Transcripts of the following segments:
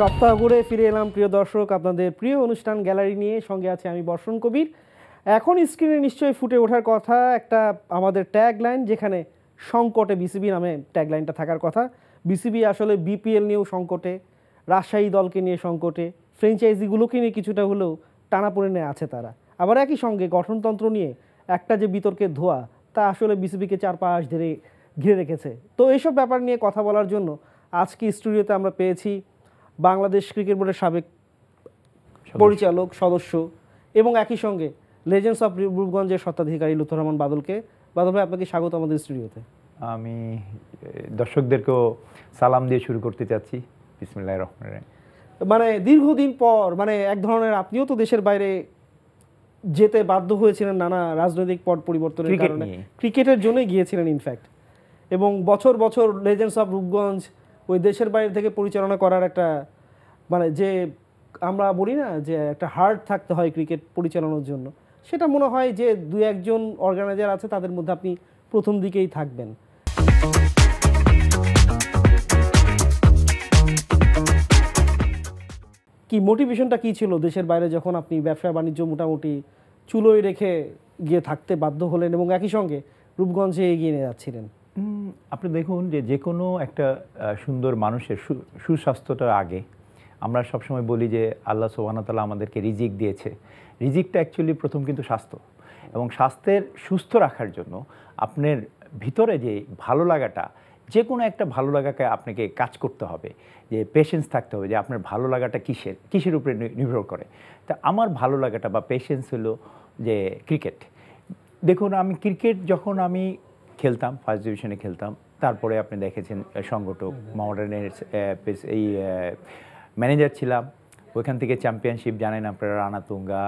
সপ্তাহ ঘুরে ফিরে এলাম প্রিয় দর্শক, আপনাদের প্রিয় অনুষ্ঠান গ্যালারি নিয়ে। সঙ্গে আছে আমি বর্ষণ কবির। এখন স্ক্রিনে নিশ্চয়ই ফুটে ওঠার কথা একটা আমাদের ট্যাগলাইন, যেখানে সংকটে বিসিবি নামে ট্যাগলাইনটা থাকার কথা। বিসিবি আসলে বিপিএল নিয়েও সংকটে, রাজশাহী দলকে নিয়ে সংকটে, ফ্র্যাঞ্চাইজিগুলোকে নিয়ে কিছুটা হলেও টানাপোড়েনে আছে তারা। আবার একই সঙ্গে গঠনতন্ত্র নিয়ে একটা যে বিতর্কের ধোঁয়া, তা আসলে বিসিবিকে চারপাশ ধরে ঘিরে রেখেছে। তো এইসব ব্যাপার নিয়ে কথা বলার জন্য আজকে স্টুডিওতে আমরা পেয়েছি বাংলাদেশ ক্রিকেট বোর্ডের সাবেক পরিচালক সদস্য এবং একই সঙ্গে লেজেন্ডস অফ রূপগঞ্জের স্বত্বাধিকারী লুৎফর রহমান বাদলকে। বাদল ভাই, আপনাকে স্বাগত আমাদের স্টুডিওতে। আমি দর্শকদেরকেও সালাম দিয়ে শুরু করতে চাচ্ছি। বিসমিল্লাহির রহমানির রহিম। মানে দীর্ঘদিন পর এক ধরনের আপনিও তো দেশের বাইরে যেতে বাধ্য হয়েছিলেন নানা রাজনৈতিক পট পরিবর্তনের কারণে, ক্রিকেটের জন্যই গিয়েছিলেন ইনফ্যাক্ট, এবং বছর বছর লেজেন্ডস অফ রূপগঞ্জ ওই দেশের বাইরে থেকে পরিচালনা করার একটা যে আমরা বলি না যে একটা হার্ট থাকতে হয় ক্রিকেট পরিচালনার জন্য, সেটা মনে হয় যে দু একজন অর্গানাইজার আছে তাদের মধ্যে আপনি প্রথম দিকেই থাকবেন। কি মোটিভেশনটা কি ছিল দেশের বাইরে যখন আপনি ব্যবসা বাণিজ্য মোটামুটি চুলোয় রেখে গিয়ে থাকতে বাধ্য হলেন এবং একই সঙ্গে রূপগঞ্জে এগিয়ে নিয়ে যাচ্ছিলেন? আপনি দেখুন যে কোনো একটা সুন্দর মানুষের সুস্বাস্থ্যটার আগে আমরা সবসময় বলি যে আল্লাহ সুবহানাহু ওয়া তাআলা আমাদেরকে রিজিক দিয়েছে। রিজিকটা অ্যাকচুয়ালি প্রথম কিন্তু স্বাস্থ্য, এবং স্বাস্থ্যের সুস্থ রাখার জন্য আপনার ভিতরে যে ভালো লাগাটা, যে কোনো একটা ভালো লাগাকে আপনাকে কাজ করতে হবে, যে পেশেন্স থাকতে হবে যে আপনার ভালো লাগাটা কিসের উপরে নির্ভর করে। তা আমার ভালো লাগাটা বা পেশেন্স হলো যে ক্রিকেট। দেখুন, আমি ক্রিকেট যখন আমি খেলতাম, ফার্স্ট ডিভিশনে খেলতাম, তারপরে আপনি দেখেছেন সংগঠক মডার্নের এই ম্যানেজার ছিলাম, ওইখান থেকে চ্যাম্পিয়নশিপ জানেন আপনারা, রানা তুঙ্গা,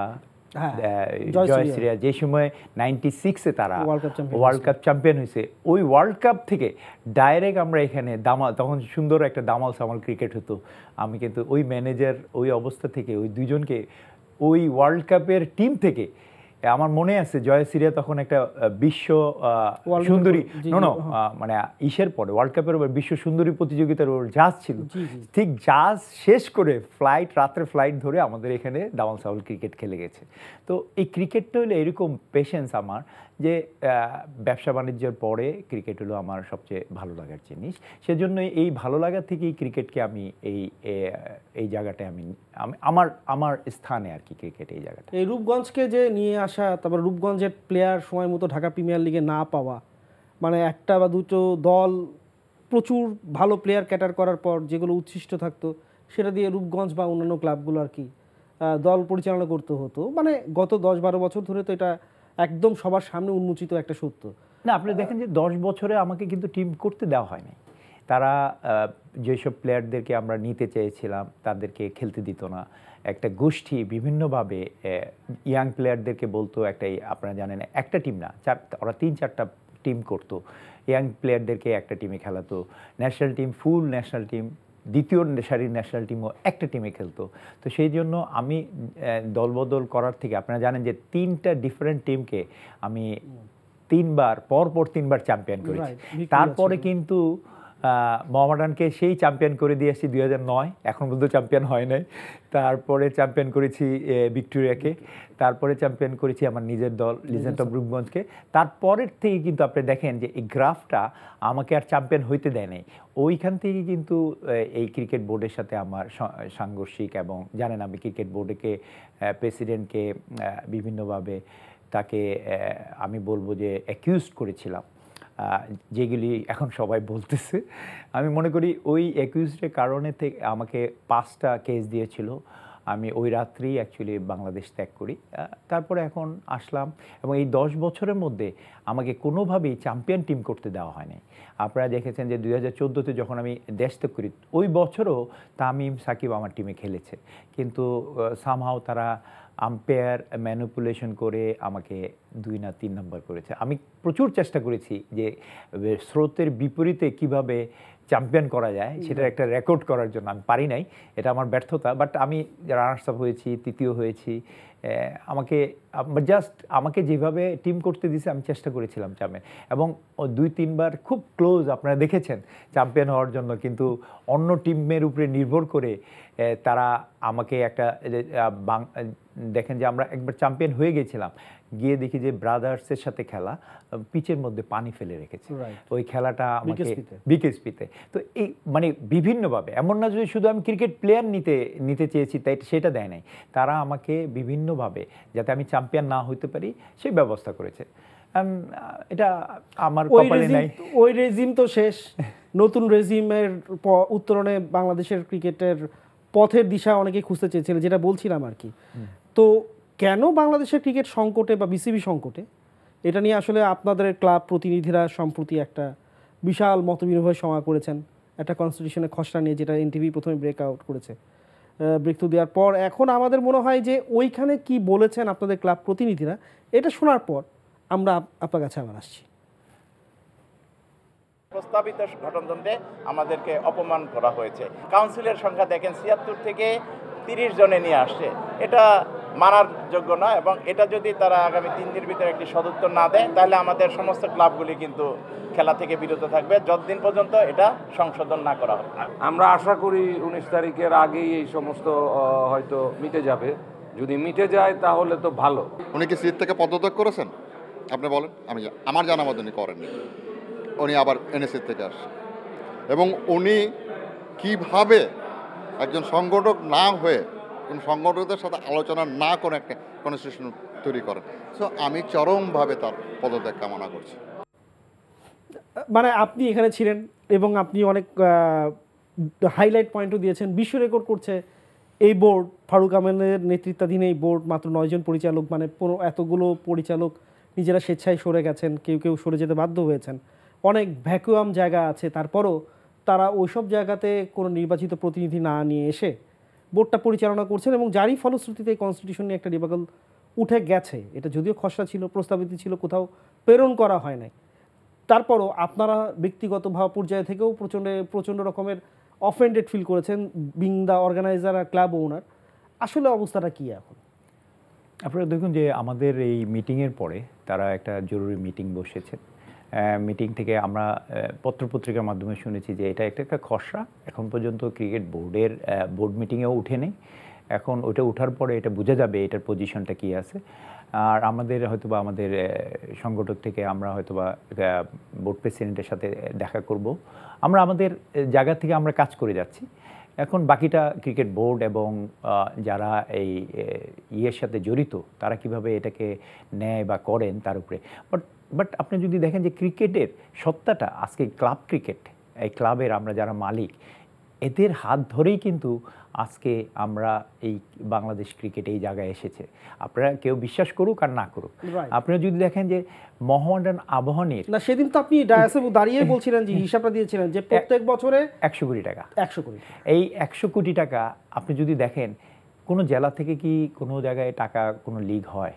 জয়শ্রিয়া, যে সময় 96-এ তারা ওয়ার্ল্ড কাপ চ্যাম্পিয়ন হয়েছে। ওই ওয়ার্ল্ড কাপ থেকে ডাইরেক্ট আমরা এখানে দামাল, তখন সুন্দর একটা দামাল সামাল ক্রিকেট হতো। আমি কিন্তু ওই ম্যানেজার ওই অবস্থা থেকে ওই দুজনকে ওই ওয়ার্ল্ড কাপের টিম থেকে, আমার মনে আছে জয়শ্রিয়া তখন একটা বিশ্ব সুন্দরী মানে ইসের পরে ওয়ার্ল্ড কাপের বিশ্ব সুন্দরী প্রতিযোগিতার ওর জাজ ছিল, ঠিক জাজ শেষ করে রাত্রে ফ্লাইট ধরে আমাদের এখানে দামাল সাউল ক্রিকেট খেলে গেছে। তো এই ক্রিকেটটা হলো এরকম পেশেন্স আমার, যে ব্যবসা বাণিজ্যের পরে ক্রিকেট হলো আমার সবচেয়ে ভালো লাগার জিনিস। সেজন্য এই ভালো লাগা থেকেই ক্রিকেটকে আমি এই জায়গাটায় আমি আমার স্থানে আর কি ক্রিকেট এই জায়গাটা। এই রূপগঞ্জকে যে নিয়ে আসা, তারপর রূপগঞ্জের প্লেয়ার সময় মতো ঢাকা প্রিমিয়ার লিগে না পাওয়া, একটা বা দুটো দল প্রচুর ভালো প্লেয়ার ক্যাটার করার পর যেগুলো উচ্ছিষ্ট থাকতো সেটা দিয়ে রূপগঞ্জ বা অন্যান্য ক্লাবগুলো আর কি দল পরিচালনা করতে হতো। গত 10-12 বছর ধরে তো এটা একদম সবার সামনে উন্মোচিত একটা সত্য। না, আপনি দেখেন যে 10 বছরে আমাকে কিন্তু টিম করতে দেওয়া হয়নি। তারা যেসব প্লেয়ারদেরকে আমরা নিতে চেয়েছিলাম তাদেরকে খেলতে দিত না। একটা গোষ্ঠী বিভিন্নভাবে ইয়াং প্লেয়ারদেরকে বলতো, আপনারা জানেন একটা টিম না, ওরা 3-4টা টিম করতো। ইয়াং প্লেয়ারদেরকে একটা টিমে খেলাতো, ন্যাশনাল টিম, ফুল ন্যাশনাল টিম, দ্বিতীয় সারির ন্যাশনাল টিমও একটা টিমে খেলতো। তো সেই জন্য আমি দলবদল করার থেকে, আপনারা জানেন যে 3টা ডিফারেন্ট টিমকে আমি 3বার পরপর 3বার চ্যাম্পিয়ন করেছি। তারপরে কিন্তু মোহামেডানকে সেই চ্যাম্পিয়ন করে দিয়েছি 2009, এখন পর্যন্ত চ্যাম্পিয়ন হয় নাই। তারপরে চ্যাম্পিয়ন করেছি ভিক্টোরিয়াকে, তারপরে চ্যাম্পিয়ন করেছি আমার নিজের দল লিজেন্ড অফ রূপগঞ্জকে। তারপরের থেকে কিন্তু আপনি দেখেন যে এই গ্রাফটা আমাকে আর চ্যাম্পিয়ন হইতে দেয় নাই। ওইখান থেকে কিন্তু এই ক্রিকেট বোর্ডের সাথে আমার সাংঘর্ষিক, এবং জানেন আমি ক্রিকেট বোর্ডকে প্রেসিডেন্টকে বিভিন্নভাবে তাকে আমি বলবো যে অ্যাকিউজ করেছিলাম, যেগুলি এখন সবাই বলতেছে। আমি মনে করি ওই অ্যাকিউজের কারণে থেকে আমাকে 5টা কেস দিয়েছিল। আমি ওই রাত্রেই অ্যাকচুয়ালি বাংলাদেশ ত্যাগ করি। তারপরে এখন আসলাম, এবং এই 10 বছরের মধ্যে আমাকে কোনোভাবেই চ্যাম্পিয়ন টিম করতে দেওয়া হয়নি। আপনারা দেখেছেন যে 2014-তে যখন আমি দেশ ত্যাগ করি, ওই বছরও তামিম সাকিব আমার টিমে খেলেছে, কিন্তু সামহাও তারা আম্পায়ার ম্যানিপুলেশন করে আমাকে 2 না 3 নাম্বার করেছে। আমি প্রচুর চেষ্টা করেছি যে স্রোতের বিপরীতে কিভাবে চ্যাম্পিয়ন করা যায় সেটার একটা রেকর্ড করার জন্য। আমি পারি নাই, এটা আমার ব্যর্থতা। বাট আমি রানার্স আপ হয়েছি, তৃতীয় হয়েছি। আমাকে যেভাবে টিম করতে দিয়েছে আমি চেষ্টা করেছিলাম চ্যাম্পিয়ন, এবং 2-3 বার খুব ক্লোজ আপনারা দেখেছেন চ্যাম্পিয়ন হওয়ার জন্য, কিন্তু অন্য টিমের উপরে নির্ভর করে তারা আমাকে একটা দেখেন যে আমরা একবার চ্যাম্পিয়ন হয়ে গেছিলাম, গিয়ে দেখি যে ব্রাদার্সের সাথে খেলা, পিচের মধ্যে পানি ফেলে রেখেছে ওই খেলাটা আমাকে বিকেএসপিতে। তো এই মানে বিভিন্নভাবে, এমন না যদি শুধু আমি ক্রিকেট প্লেয়ার নিতে চেয়েছি তাই সেটা দেয় নাই, তারা আমাকে বিভিন্নভাবে যাতে আমি চ্যাম্পিয়ন না হইতে পারি সেই ব্যবস্থা করেছে। এটা আমার কপালে নাই। ওই রেজিম তো শেষ, নতুন রেজিমের উত্তরণে বাংলাদেশের ক্রিকেটের পথের দিশা অনেকে খুঁজতে চেয়েছিল, যেটা বলছিলাম আর কি। তো কেন বাংলাদেশের ক্রিকেট সংকটে বা বিসিবি সংকটে, এটা নিয়ে আসলে আপনাদের ক্লাব প্রতিনিধিরা সম্প্রতি একটা বিশাল মতবিনিময় সভা করেছেন একটা কনস্টিটিউশনের খসড়া নিয়ে, যেটা এনটিভি প্রথমে ব্রেকআউট করেছে, ব্রেকথ্রু দেওয়ার পর। এখন আমাদের মনে হয় যে ওইখানে কি বলেছেন আপনাদের ক্লাব প্রতিনিধিরা, এটা শোনার পর আমরা আপনার কাছে আবার আসছি। প্রস্তাবিত গঠনতন্ত্রে আমাদেরকে অপমান করা হয়েছে। কাউন্সিলের সংখ্যা দেখেন 76 থেকে 30 জনে নিয়ে আসছে, এটা মানার যোগ্য নয়। এবং এটা যদি তারা আগামী 3 দিনের ভিতরে একটি সদুত্তর না দেয়, তাহলে আমাদের সমস্ত ক্লাবগুলি কিন্তু খেলা থেকে বিরত থাকবে যতদিন পর্যন্ত এটা সংশোধন না করা হবে। আমরা আশা করি 19 তারিখের আগেই এই সমস্ত হয়তো মিটে যাবে। যদি মিটে যায় তাহলে তো ভালো। উনি কি সিট থেকে পদত্যাগ করেছেন আপনি বলেন? আমার জানা মতো উনি করেননি, উনি আবার এনএসসি থেকে আসছেন। এবং উনি কিভাবে একজন সংগঠক না হয়ে কোন সংগঠকদের সাথে আলোচনা না করে একটা কনস্টিটিউশন তৈরি করেন। সো আমি চরমভাবে তার পদত্যাগ কামনা করছি। মানে আপনি এখানে ছিলেন এবং আপনি অনেক হাইলাইট পয়েন্টও দিয়েছেন। বিশ্ব রেকর্ড করছে এই বোর্ড, ফারুক আহমেদের নেতৃত্বাধীন এই বোর্ড, মাত্র 9 জন পরিচালক, মানে এতগুলো পরিচালক নিজেরা স্বেচ্ছায় সরে গেছেন, কেউ কেউ সরে যেতে বাধ্য হয়েছেন। অনেক ভ্যাকুয়াম জায়গা আছে, তারপরও তারা ওইসব জায়গাতে কোনো নির্বাচিত প্রতিনিধি না নিয়ে এসে বোর্ডটা পরিচালনা করছেন, এবং যারই ফলশ্রুতিতে এই কনস্টিটিউশন নিয়ে একটা ডিবাকল উঠে গেছে। এটা যদিও খসড়া ছিল, প্রস্তাবিত ছিল, কোথাও প্রেরণ করা হয় নাই, তারপরও আপনারা ব্যক্তিগত ভাব পর্যায়ে থেকেও প্রচণ্ড রকমের অফেন্ডেড ফিল করেছেন, বিং দ্য অর্গানাইজার আর ক্লাব ওনার। আসলে অবস্থাটা কী এখন? আপনারা দেখুন যে আমাদের এই মিটিংয়ের পরে তারা একটা জরুরি মিটিং বসেছে। মিটিং থেকে আমরা পত্রপত্রিকার মাধ্যমে শুনেছি যে এটা একটা খসড়া, এখন পর্যন্ত ক্রিকেট বোর্ড মিটিংয়েও উঠে নেই। এখন ওটা ওঠার পরে এটা বোঝা যাবে এটার পজিশনটা কী আছে। আর আমাদের হয়তোবা আমাদের সংগঠক থেকে আমরা হয়তোবা বোর্ড প্রেসিডেন্টের সাথে দেখা করব। আমরা আমাদের জায়গা থেকে আমরা কাজ করে যাচ্ছি। এখন বাকিটা ক্রিকেট বোর্ড এবং যারা এই ইয়ের সাথে জড়িত তারা কিভাবে এটাকে নেয় বা করেন তার উপরে। বাট আপনি যদি দেখেন যে ক্রিকেটের সত্তাটা আজকে ক্লাব ক্রিকেট, এই ক্লাবের আমরা যারা মালিক, এদের হাত ধরেই কিন্তু আজকে আমরা এই বাংলাদেশ ক্রিকেট এই জায়গায় এসেছে। আপনারা কেউ বিশ্বাস করুক আর না করুক, আপনারা যদি দেখেন যে মোহামেডান আবাহনীর না, সেদিন তো আপনি ডায়াসে দাঁড়িয়ে বলছিলেন যে হিসাবটা দিয়েছিলেন যে প্রত্যেক বছরে 100 কোটি টাকা, 100 কোটি। এই 100 কোটি টাকা আপনি যদি দেখেন কোনো জেলা থেকে কি কোনো জায়গায় টাকা কোনো লিগ হয়?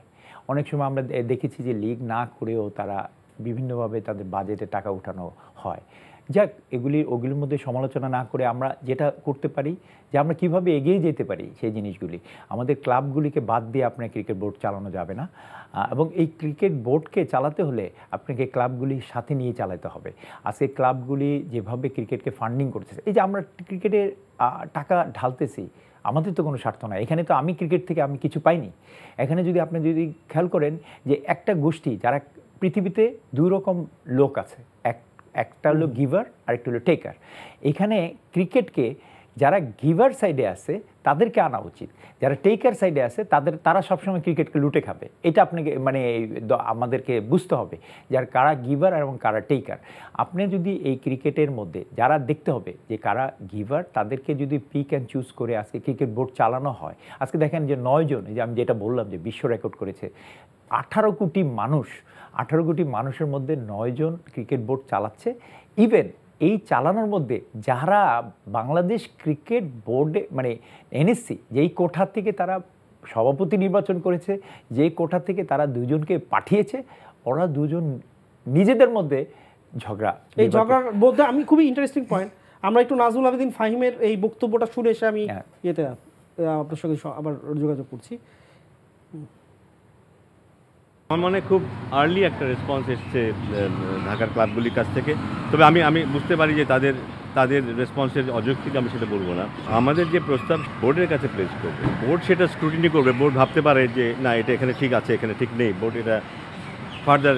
অনেক সময় আমরা দেখেছি যে লিগ না করেও তারা বিভিন্নভাবে তাদের বাজেটে টাকা উঠানো হয়। যাক, ওগুলির মধ্যে সমালোচনা না করে আমরা যেটা করতে পারি যে আমরা কিভাবে এগিয়ে যেতে পারি সেই জিনিসগুলি। আমাদের ক্লাবগুলিকে বাদ দিয়ে আপনার ক্রিকেট বোর্ড চালানো যাবে না, এবং এই ক্রিকেট বোর্ডকে চালাতে হলে আপনাকে ক্লাবগুলির সাথে নিয়ে চালাতে হবে। আজকে ক্লাবগুলি যেভাবে ক্রিকেটকে ফান্ডিং করতেছে, এই যে আমরা ক্রিকেটে টাকা ঢালতেছি, আমাদের তো কোনো স্বার্থ নাই এখানে। তো আমি ক্রিকেট থেকে আমি কিছু পাইনি এখানে। আপনি যদি খেয়াল করেন যে একটা গোষ্ঠী, যারা পৃথিবীতে 2 রকম লোক আছে, একটা হলো গিভার আর একটা হলো টেকার। এখানে ক্রিকেটকে যারা গিভার সাইডে আছে তাদেরকে আনা উচিত, যারা টেকার সাইডে আছে তারা সবসময় ক্রিকেটকে লুটে খাবে। এটা আপনাকে মানে আমাদেরকে বুঝতে হবে যার কারা গিভার এবং কারা টেকার। আপনি যদি এই ক্রিকেটের মধ্যে যারা দেখতে হবে যে কারা গিভার, তাদেরকে যদি পিক অ্যান্ড চুজ করে আজকে ক্রিকেট বোর্ড চালানো হয়। আজকে দেখেন যে 9 জন, যে আমি যেটা বললাম যে বিশ্ব রেকর্ড করেছে, 18 কোটি মানুষ, 18 কোটি মানুষের মধ্যে 9 জন ক্রিকেট বোর্ড চালাচ্ছে। ইভেন এই চালানোর মধ্যে যারা বাংলাদেশ ক্রিকেট বোর্ডে মানে এনএসসি যেই কোঠা থেকে তারা সভাপতি নির্বাচন করেছে, যে কোটা থেকে তারা দুজনকে পাঠিয়েছে, ওরা দুজন নিজেদের মধ্যে ঝগড়া। এই ঝগড়ার মধ্যে আমি খুবই ইন্টারেস্টিং পয়েন্ট, আমরা একটু নাজমুল আবেদিন ফাহিমের এই বক্তব্যটা শুনে এসে আমি ইয়েতে আপনার সঙ্গে আবার যোগাযোগ করছি। আমার মনে খুব আর্লি একটা রেসপন্স এসছে ঢাকার ক্লাবগুলির কাছ থেকে। তবে আমি বুঝতে পারি যে তাদের রেসপন্সের অযৌক্তিক, আমি সেটা বলবো না। আমাদের যে প্রস্তাব বোর্ডের কাছে প্লেস করবে, বোর্ড সেটা স্ক্রুটিনি করবে। বোর্ড ভাবতে পারে যে না, এটা এখানে ঠিক আছে, এখানে ঠিক নেই, বোর্ড এটা ফার্দার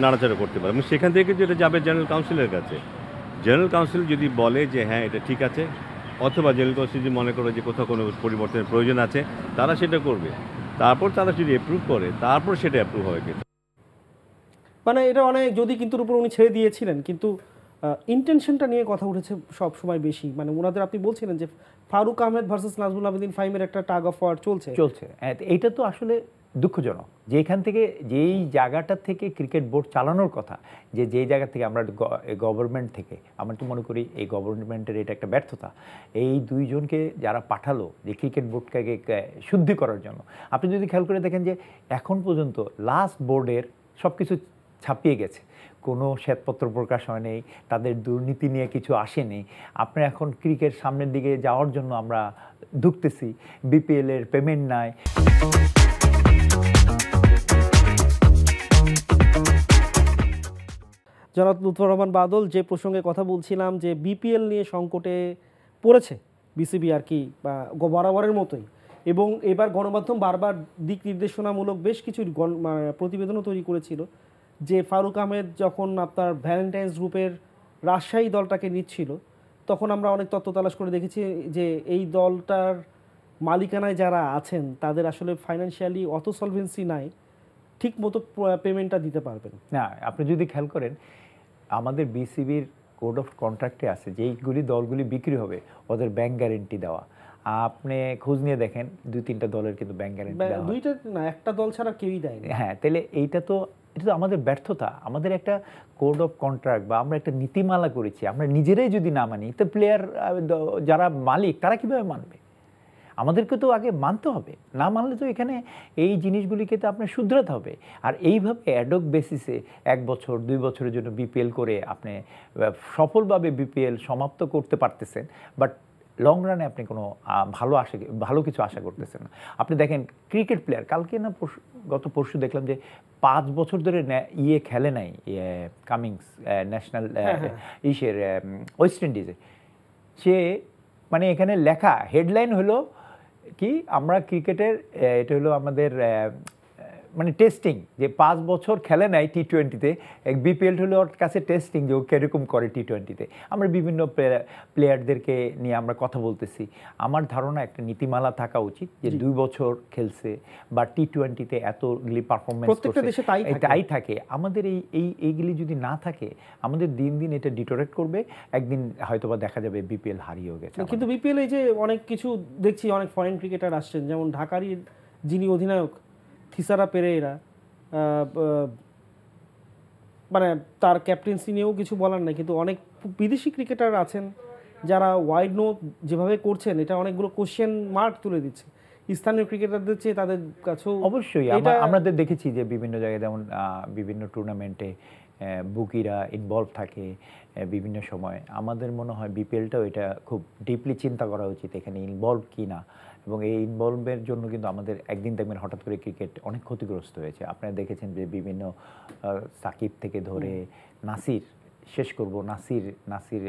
নাড়াচাড়া করতে পারে, এবং সেখান থেকে যেটা যাবে জেনারেল কাউন্সিলের কাছে। জেনারেল কাউন্সিল যদি বলে যে হ্যাঁ এটা ঠিক আছে, অথবা জেনারেল কাউন্সিল যদি মনে করে যে কোথাও কোনো পরিবর্তনের প্রয়োজন আছে, তারা সেটা করবে। তারপর তারা যদি অ্যাপ্রুভ করে, তারপর সেটা অ্যাপ্রুভ হবে। কিন্তু মানে এটা অনেক যদি কিন্তুর উপর উনি ছেড়ে দিয়েছিলেন, কিন্তু ইন্টেনশনটা নিয়ে কথা উঠেছে সব সময় বেশি। মানে ওনাদের, আপনি বলছিলেন যে ফারুক আহমেদ ভার্সেস নাজমুল আবেদিন ফাহিমের একটা টাগ অফ ওয়ার চলছে। এইটা তো আসলে দুঃখজনক যে এখান থেকে, যেই জায়গাটা থেকে ক্রিকেট বোর্ড চালানোর কথা, যেই জায়গা থেকে আমরা গভর্নমেন্ট থেকে, আমরা তো মনে করি এই গভর্নমেন্টের এটা একটা ব্যর্থতা। এই দুইজনকে যারা পাঠালো যে ক্রিকেট বোর্ডকে শুদ্ধি করার জন্য, আপনি যদি খেয়াল করে দেখেন যে এখন পর্যন্ত লাস্ট বোর্ডের সব কিছু ছাপিয়ে গেছে, কোনো শ্বেতপত্র প্রকাশ হয়নি, তাদের দুর্নীতি নিয়ে কিছু আসেনি। আপনি এখন ক্রিকেট সামনের দিকে যাওয়ার জন্য আমরা ঢুকতেছি, বিপিএলের পেমেন্ট নাই। জনাব লুৎফর রহমান বাদল, যে প্রসঙ্গে কথা বলছিলাম যে বিপিএল নিয়ে সংকটে পড়েছে বিসিবি আর কি, বা বরাবরের মতোই, এবং এবার গণমাধ্যম বারবার দিক নির্দেশনামূলক বেশ কিছু প্রতিবেদনও তৈরি করেছিল যে ফারুক আহমেদ যখন আপনার ভ্যালেন্টাইন্স গ্রুপের রাজশাহী দলটাকে নিচ্ছিল, তখন আমরা অনেক তথ্য তালাশ করে দেখেছি যে এই দলটার মালিকানায় যারা আছেন তাদের আসলে ফাইন্যান্সিয়ালি অত সলভেন্সি নাই, ঠিক মতো পেমেন্টটা দিতে পারবেন না। আপনি যদি খেয়াল করেন আমাদের বিসিবির কোড অফ কন্ট্রাক্টে আছে যে এইগুলি দলগুলি বিক্রি হবে ওদের ব্যাংক গ্যারেন্টি দেওয়া। আপনি খোঁজ নিয়ে দেখেন 2-3টা দলের কিন্তু ব্যাংক গ্যারেন্টি দেওয়া, দুইটা না, একটা দল ছাড়া কেউই দেয় না। হ্যাঁ, তাহলে এটা তো আমাদের ব্যর্থতা। আমাদের একটা কোড অফ কন্ট্রাক্ট বা আমরা একটা নীতিমালা করেছি, আমরা নিজেরাই যদি না মানি, তো প্লেয়ার যারা মালিক তারা কিভাবে মানবে? আমাদেরকে তো আগে মানতে হবে, না মানলে তো এখানে এই জিনিসগুলিকে তো আপনার শুধরাতে হবে। আর এইভাবে অ্যাডক বেসিসে 1 বছর 2 বছরের জন্য বিপিএল করে আপনি সফলভাবে বিপিএল সমাপ্ত করতে পারতেছেন, বাট লং রানে আপনি কোনো ভালো কিছু আশা করতেছেন না। আপনি দেখেন ক্রিকেট প্লেয়ার, কালকে না গত পরশু দেখলাম যে 5 বছর ধরে খেলে নাই কামিংস ন্যাশনাল ওয়েস্ট ইন্ডিজে। সে মানে এখানে লেখা হেডলাইন হলো কি, আমরা ক্রিকেটের এটা হলো আমাদের মানে টেস্টিং, যে 5 বছর খেলে নাই টি-20-তে, বিপিএল হলো ওর কাছে টেস্টিং যে ও কীরকম করে টি-20-তে। আমরা বিভিন্ন প্লেয়ারদেরকে নিয়ে আমরা কথা বলতেছি। আমার ধারণা একটা নীতিমালা থাকা উচিত যে 2 বছর খেলছে বা টি-20-তে এতগুলি পারফরমেন্স করছে, তাই থাকে। আমাদের এইগুলি যদি না থাকে, আমাদের দিন দিন এটা ডিটোরেট করবে, একদিন হয়তোবা দেখা যাবে বিপিএল হারিয়েও গেছে। কিন্তু বিপিএল এই যে অনেক কিছু দেখছি, অনেক ফরেন ক্রিকেটার আসছেন, যেমন ঢাকারই যিনি অধিনায়ক থিসারা পেরেরা, মানে তার ক্যাপ্টেন্সি নিয়েও কিছু বলার নাই, কিন্তু অনেক বিদেশি ক্রিকেটার আছেন যারা ওয়াইড নো যেভাবে করছেন, এটা অনেকগুলো কোশ্চেন মার্ক তুলে দিচ্ছে স্থানীয় ক্রিকেটারদের চেয়ে তাদের কাছেও। অবশ্যই আমাদের দেখেছি যে বিভিন্ন জায়গায়, যেমন বিভিন্ন টুর্নামেন্টে বুকিরা ইনভলভ থাকে বিভিন্ন সময়। আমাদের মনে হয় বিপিএলটাও এটা খুব ডিপলি চিন্তা করা উচিত, এখানে ইনভলভ কি না। এবং এই ইনভলভের জন্য কিন্তু আমাদের একদিন দেখবেন হঠাৎ করে ক্রিকেট অনেক ক্ষতিগ্রস্ত হয়েছে। আপনারা দেখেছেন যে বিভিন্ন সাকিব থেকে ধরে নাসির, শেষ করব নাসির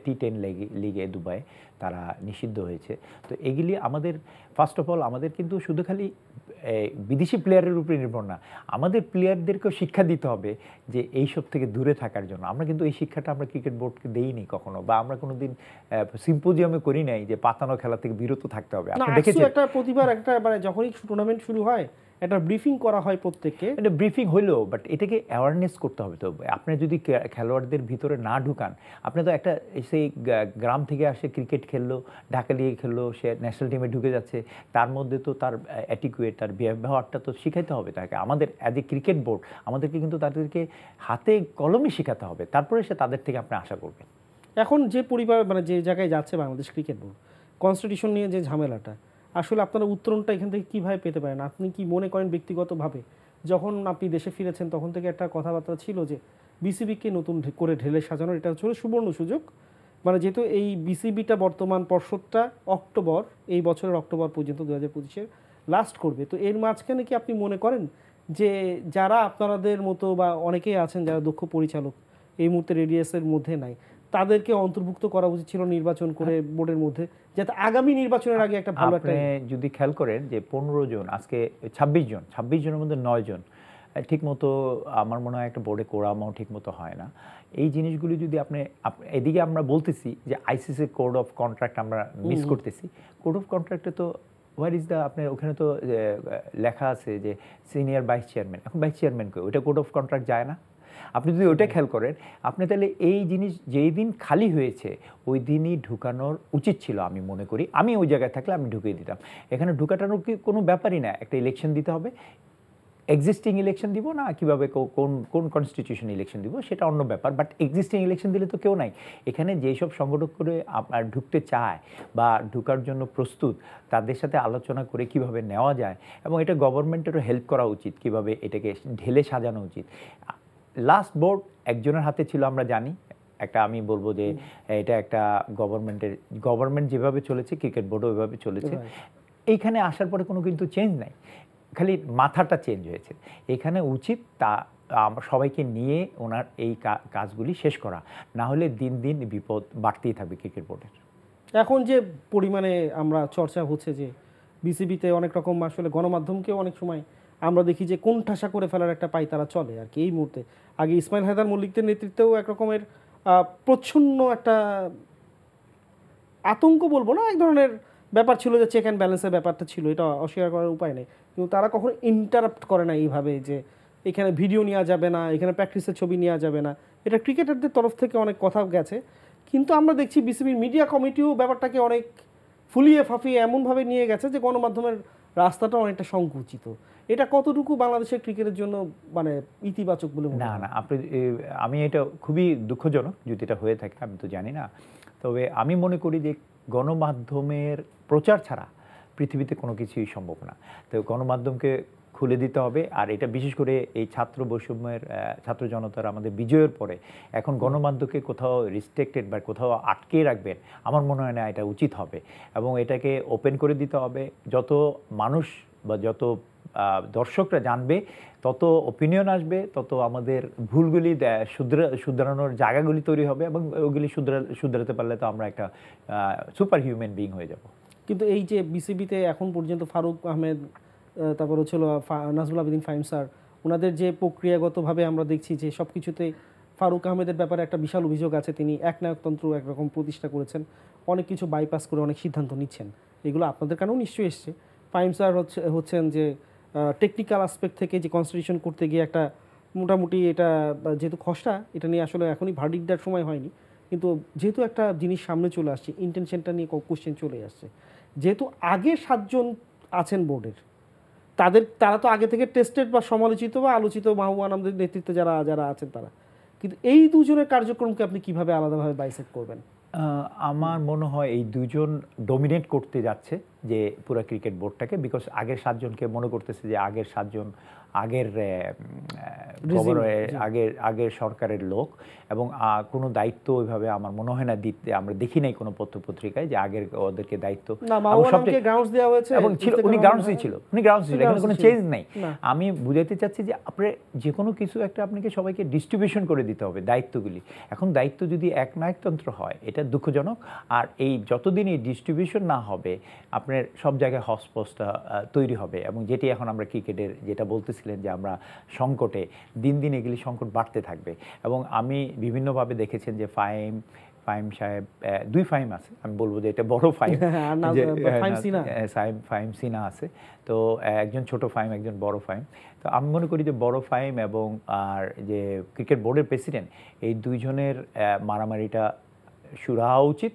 টি10 লিগে দুবাই তারা নিষিদ্ধ হয়েছে। তো এগুলি আমাদের ফার্স্ট অফ অল আমাদের কিন্তু শুধু খালি বিদেশি প্লেয়ারের উপরে নির্ভর না, আমাদের প্লেয়ারদেরকেও শিক্ষা দিতে হবে যে এইসব থেকে দূরে থাকার জন্য। আমরা কিন্তু এই শিক্ষাটা আমরা ক্রিকেট বোর্ডকে দেইনি কখনো, বা আমরা কোনোদিন সিম্পোজিয়ামে করি নাই যে পাতানো খেলা থেকে বিরত থাকতে হবে। আপনি দেখেছেন একটা প্রতিবার একটা মানে যখনই টুর্নামেন্ট শুরু হয় একটা ব্রিফিং করা হয় প্রত্যেককে, এটা ব্রিফিং হইলো, বাট এটাকে অ্যাওয়ারনেস করতে হবে। তো আপনি যদি খেলোয়াড়দের ভিতরে না ঢুকান, আপনি তো একটা সেই গ্রাম থেকে আসে ক্রিকেট খেললো, ঢাকা লিগে খেললো, সে ন্যাশনাল টিমে ঢুকে যাচ্ছে, তার মধ্যে তো তার অ্যাটিকুয়েট, তার ব্যবহারটা তো শিখাইতে হবে তাকে। আমাদের অ্যাজ এ ক্রিকেট বোর্ড আমাদেরকে কিন্তু তাদেরকে হাতে কলমে শেখাতে হবে, তারপরে সে তাদের থেকে আপনি আশা করবেন। এখন যে পরিবার মানে যে জায়গায় যাচ্ছে বাংলাদেশ ক্রিকেট বোর্ড, কনস্টিটিউশন নিয়ে যে ঝামেলাটা, আসলে আপনারা উত্তরণটা এখান থেকে কীভাবে পেতে পারেন? আপনি কি মনে করেন ব্যক্তিগতভাবে যখন আপনি দেশে ফিরেছেন তখন থেকে একটা কথাবার্তা ছিল যে বিসিবিকে নতুন করে ঢেলে সাজানোর এটা হচ্ছে সুবর্ণ সুযোগ, মানে যেহেতু এই বিসিবিটা বর্তমান পর্ষদটা অক্টোবর, এই বছরের অক্টোবর পর্যন্ত 2025-এর লাস্ট করবে, তো এর মাঝখানে কি আপনি মনে করেন যে যারা আপনাদের মতো বা অনেকেই আছেন যারা দক্ষ পরিচালক এই মুহূর্তে রেডিয়াসের মধ্যে নাই, তাদেরকে অন্তর্ভুক্ত করা উচিত ছিল নির্বাচন করে বোর্ডের মধ্যে, যাতে আগামী নির্বাচনের আগে একটা ভালো একটা যদি খেয়াল করেন যে 15 জন আজকে 26 জনের মধ্যে 9 জন ঠিকমতো আমার মনে হয় একটা বোর্ডে কোরামও ঠিকমতো হয় না। এই জিনিসগুলি যদি আপনি এদিকে আমরা বলতেছি যে আইসিসি কোড অফ কন্ট্রাক্ট আমরা মিস করতেছি। কোড অফ কন্ট্রাক্টে তো হোয়ার ইজ দ্য আপনার ওখানে তো লেখা আছে যে সিনিয়র ভাইস চেয়ারম্যান, এখন ভাইস চেয়ারম্যানকে ওইটা কোড অফ কন্ট্রাক্ট যায় না। আপনি যদি ওইটা খেয়াল করেন, আপনি তাহলে এই জিনিস যেই দিন খালি হয়েছে ওই দিনই ঢুকানোর উচিত ছিল আমি মনে করি। আমি ওই জায়গায় থাকলে আমি ঢুকিয়ে দিতাম। এখানে ঢুকাটানোর কি কোনো ব্যাপারই না, একটা ইলেকশন দিতে হবে। এক্সিস্টিং ইলেকশন দিব না কিভাবে কোন কোন কনস্টিটিউশন ইলেকশন দিব সেটা অন্য ব্যাপার, বাট এক্সিস্টিং ইলেকশন দিলে তো কেউ নাই। এখানে যেসব সংগঠন করে আপনার ঢুকতে চায় বা ঢুকার জন্য প্রস্তুত, তাদের সাথে আলোচনা করে কিভাবে নেওয়া যায়, এবং এটা গভর্নমেন্টেরও হেল্প করা উচিত, কিভাবে এটাকে ঢেলে সাজানো উচিত। লাস্ট বোর্ড একজনের হাতে ছিল আমরা জানি, একটা আমি বলবো যে এটা একটা গভর্নমেন্ট যেভাবে চলেছে ক্রিকেট বোর্ডও ওইভাবে চলেছে। এইখানে আসার পরে কোনো কিন্তু চেঞ্জ নাই, খালি মাথাটা চেঞ্জ হয়েছে। এখানে উচিত তা সবাইকে নিয়ে ওনার এই কাজগুলি শেষ করা, না হলে দিন দিন বিপদ বাড়তেই থাকবে ক্রিকেট বোর্ডের। এখন যে পরিমাণে আমরা চর্চা হচ্ছে যে বিসিবিতে অনেক রকম আসলে গণমাধ্যমকেও অনেক সময় আমরা দেখি যে কোন ঠাসা করে ফেলার একটা পায়তারা চলে আর কি এই মুহূর্তে। আগে ইসমাইল হায়দার মল্লিকদের নেতৃত্বেও এক রকমের প্রচ্ছন্ন একটা আতঙ্ক বলবো না, এক ধরনের ব্যাপার ছিল যে চেক অ্যান্ড ব্যালেন্সের ব্যাপারটা ছিল, এটা অস্বীকার করার উপায় নেই। কিন্তু তারা কখনো ইন্টারাপ্ট করে না এইভাবে যে এখানে ভিডিও নেওয়া যাবে না, এখানে প্র্যাকটিসের ছবি নেওয়া যাবে না। এটা ক্রিকেটারদের তরফ থেকে অনেক কথা গেছে, কিন্তু আমরা দেখছি বিসিবির মিডিয়া কমিটিও ব্যাপারটাকে অনেক ফুলিয়ে ফাঁপিয়ে এমনভাবে নিয়ে গেছে যে গণমাধ্যমের রাস্তাটা অনেকটা সংকুচিত। এটা কতটুকু বাংলাদেশের ক্রিকেটের জন্য মানে ইতিবাচক বলে মনে হয়? না, আমি এটা খুবই দুঃখজনক যদি এটা হয়ে থাকে, আমি তো জানি না। তবে আমি মনে করি যে গণমাধ্যমের প্রচার ছাড়া পৃথিবীতে কোনো কিছুই সম্ভব না। তো গণমাধ্যমকে খুলে দিতে হবে। আর এটা বিশেষ করে এই ছাত্র বৈষম্যের ছাত্র জনতার আমাদের বিজয়ের পরে এখন গণমাধ্যমকে কোথাও রিস্ট্রিক্টেড বা কোথাও আটকে রাখবেন আমার মনে হয় না এটা উচিত হবে, এবং এটাকে ওপেন করে দিতে হবে। যত মানুষ বা যত দর্শকরা জানবে তত ওপিনিয়ন আসবে, তত আমাদের ভুলগুলি শুধরানোর জায়গাগুলি তৈরি হবে, এবং ওগুলি শুধরাতে পারলে তো আমরা একটা সুপার হিউম্যান বিং হয়ে যাব। কিন্তু এই যে বিসিবিতে এখন পর্যন্ত ফারুক আহমেদ, তারপর হচ্ছিল নাজমুল আবেদিন ফাহিম স্যার, ওনাদের যে প্রক্রিয়াগতভাবে আমরা দেখছি যে সব কিছুতে ফারুক আহমেদের ব্যাপারে একটা বিশাল অভিযোগ আছে, তিনি একনায়কতন্ত্র একরকম প্রতিষ্ঠা করেছেন, অনেক কিছু বাইপাস করে অনেক সিদ্ধান্ত নিচ্ছেন, এগুলো আপনাদের কানেও নিশ্চয়ই এসছে। ফাহিম স্যার হচ্ছেন যে টেকনিক্যাল আসপেক্ট থেকে যে কনস্টিটিউশন করতে গিয়ে একটা মোটামুটি এটা যেহেতু খসড়া, এটা নিয়ে আসলে এখনই ভার্ডিক্ট দেওয়ার সময় হয়নি, কিন্তু যেহেতু একটা জিনিস সামনে চলে আসছে, ইন্টেনশনটা নিয়ে কোশ্চেন চলে আসছে, যেহেতু আগে 7 জন আছেন বোর্ডের, তারা তো আগে থেকে টেস্টেড বা সমালোচিত বা আলোচিত মাহবুব আনামদের নেতৃত্বে যারা আছেন তারা, কিন্তু এই দুজনের কার্যক্রমকে আপনি কিভাবে আলাদাভাবে বাইসেক্ট করবেন? আমার মনে হয় এই দুজন ডমিনেট করতে যাচ্ছে যে পুরো ক্রিকেট বোর্ডটাকে, বিকজ আগের 7 জনকে মনে করতেছে যে আগের 7 জন আগের সরকারের লোক, এবং কোনো দায়িত্ব ওইভাবে আমার মনে হয় না দিতে, আমরা দেখি নাই কোনো পত্রপত্রিকায় যে আগের ওদেরকে দায়িত্ব। কোনো চেঞ্জ নেই। আমি বুঝাইতে চাচ্ছি যে আপনার যে কোনো কিছু একটা আপনাকে সবাইকে ডিস্ট্রিবিউশন করে দিতে হবে দায়িত্বগুলি। এখন দায়িত্ব যদি একনায়কতন্ত্র হয় এটা দুঃখজনক। আর এই যতদিন এই ডিস্ট্রিবিউশন না হবে আপনার সব জায়গায় হসপসটা তৈরি হবে, এবং যেটি এখন আমরা ক্রিকেটের যেটা বলতেছিলেন যে আমরা সংকটে, দিন দিন এগুলি সংকট বাড়তে থাকবে। এবং আমি বিভিন্নভাবে দেখেছেন যে ফাহিম সাহেব, 2 ফাহিম আছে, আমি বলবো যে এটা বড় ফাহিম, ফাহিম সিনা আছে, তো একজন ছোট ফাহিম একজন বড় ফাহিম। তো আমি মনে করি যে বড় ফাহিম এবং আর যে ক্রিকেট বোর্ডের প্রেসিডেন্ট, এই 2 জনের মারামারিটা শুরু হওয়া উচিত।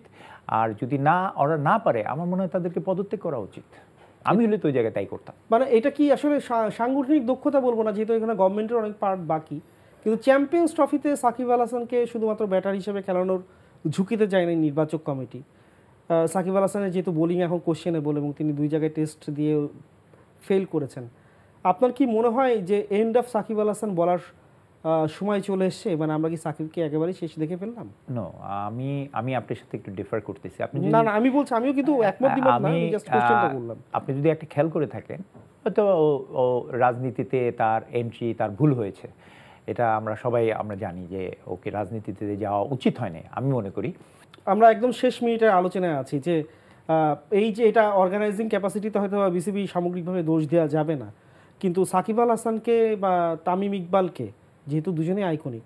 আর যদি ওরা না পারে আমার মনে হয় তাদেরকে পদত্যাগ করা উচিত। আমি হলে তো ওই জায়গায় তাই করতাম। মানে এটা কি আসলে সাংগঠনিক দক্ষতা বলবো না, যেহেতু এখানে গভর্নমেন্টের অনেক পার্ট বাকি, কিন্তু চ্যাম্পিয়ন্স ট্রফিতে সাকিব আল হাসানকে শুধুমাত্র ব্যাটার হিসেবে খেলানোর ঝুঁকিতে যায়নি নির্বাচক কমিটি। সাকিব আল হাসানের যেহেতু বোলিং এখন কোশ্চেনেবল এবং তিনি 2 জায়গায় টেস্ট দিয়ে ফেল করেছেন, আপনার কি মনে হয় যে এন্ড অফ সাকিব আল হাসান বলার সময় চলে এসছে, মানে আমরা কি সাকিবকে একেবারেই শেষ দেখে ফেললাম? নো, আমি আপনার সাথে একটু ডিফার করতেছি। আপনি না না, আমি বলছি, আমিও কিন্তু একমত দ্বিমত না, আমি জাস্ট কোশ্চেনটা করলাম। আপনি যদি একটা খেয়াল করে থাকেন, হয়তো ও রাজনীতিতে তার এন্ট্রি, তার ভুল হয়েছে, এটা আমরা সবাই জানি যে ওকে রাজনীতিতে যাওয়া উচিত হয়নি, আমি মনে করি। আমরা একদম শেষ মিনিটের আলোচনায় আছি যে এই যে এটা অর্গানাইজিং ক্যাপাসিটিতে হয়তো বিসিবি সামগ্রিকভাবে দোষ দেওয়া যাবে না, কিন্তু সাকিব আল হাসানকে বা তামিম ইকবালকে, যেহেতু দুজনেই আইকনিক,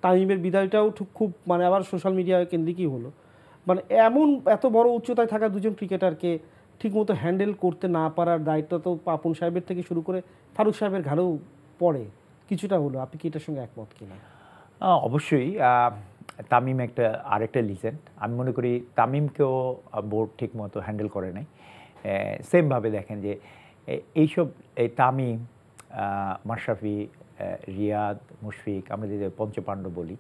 তামিমের বিদায়টাও খুব মানে আবার সোশ্যাল মিডিয়া কেন্দ্রিকই হলো, মানে এত বড় উচ্চতায় থাকা দুজন ক্রিকেটারকে ঠিকমতো হ্যান্ডেল করতে না পারার দায়িত্ব তো পাপন সাহেবের থেকে শুরু করে ফারুক সাহেবের ঘাড়েও পড়ে কিছুটা হলো। আপনি কি এটার সঙ্গে একমত কিনা? অবশ্যই তামিম আরেকটা লিজেন্ড। আমি মনে করি তামিমকেও বোর্ড ঠিক মতো হ্যান্ডেল করে নাই। সেমভাবে দেখেন যে এইসব তামিম, মাশরাফি, রিয়াদ, মুশফিক, আমরা যে পঞ্চপাণ্ডব বলি,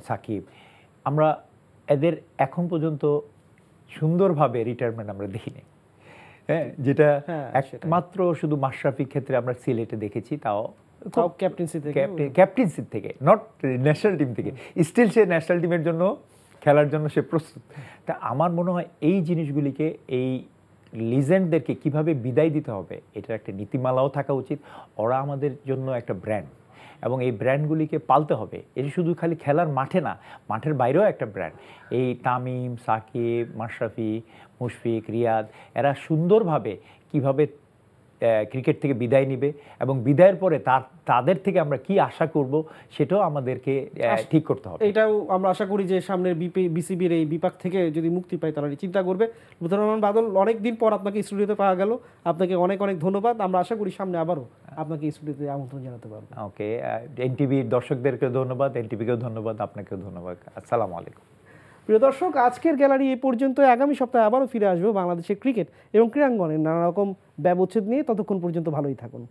সাকিব, আমরা এদের এখন পর্যন্ত সুন্দরভাবে রিটায়ারমেন্ট আমরা দেখিনি। হ্যাঁ, যেটা একমাত্র শুধু মাশরাফির ক্ষেত্রে আমরা সিলেটে দেখেছি, তাও ক্যাপ্টেন্সি থেকে, নট ন্যাশনাল টিম থেকে। স্টিল সে ন্যাশনাল টিমের জন্য খেলার জন্য সে প্রস্তুত। তা আমার মনে হয় এই জিনিসগুলিকে, এই লিজেন্ডদেরকে কিভাবে বিদায় দিতে হবে, এটার একটা নীতিমালাও থাকা উচিত। ওরা আমাদের জন্য একটা ব্র্যান্ড, এবং এই ব্র্যান্ডগুলিকে পালতে হবে। এটা শুধু খালি খেলার মাঠে না, মাঠের বাইরেও একটা ব্র্যান্ড। এই তামিম, সাকিব, মাশরাফি, মুশফিক, রিয়াদ, এরা সুন্দরভাবে কিভাবে ক্রিকেট থেকে বিদায় নিবে এবং বিদায়ের পরে তাদের থেকে আমরা কি আশা করব, সেটাও আমাদেরকে ঠিক করতে হবে। এটাও আমরা আশা করি যে সামনের বিসিবির এই বিপাক থেকে যদি মুক্তি পায় তারা চিন্তা করবে। লুৎফর রহমান বাদল, অনেক দিন পর আপনাকে স্টুডিওতে পাওয়া গেল, আপনাকে অনেক অনেক ধন্যবাদ। আমরা আশা করি সামনে আবারও আপনাকে স্টুডিওতে আমন্ত্রণ জানাতে পারবো। ওকে, এনটিভির দর্শকদেরকে ধন্যবাদ, এনটিভিকেও ধন্যবাদ, আপনাকেও ধন্যবাদ। আসসালামু আলাইকুম। প্রিয় দর্শক, আজকের গ্যালারি এই পর্যন্ত। আগামী সপ্তাহে আবারও ফিরে আসবো বাংলাদেশের ক্রিকেট এবং ক্রীড়াঙ্গনের নানা রকম ব্যবচ্ছেদ নিয়ে। ততক্ষণ পর্যন্ত ভালোই থাকুন।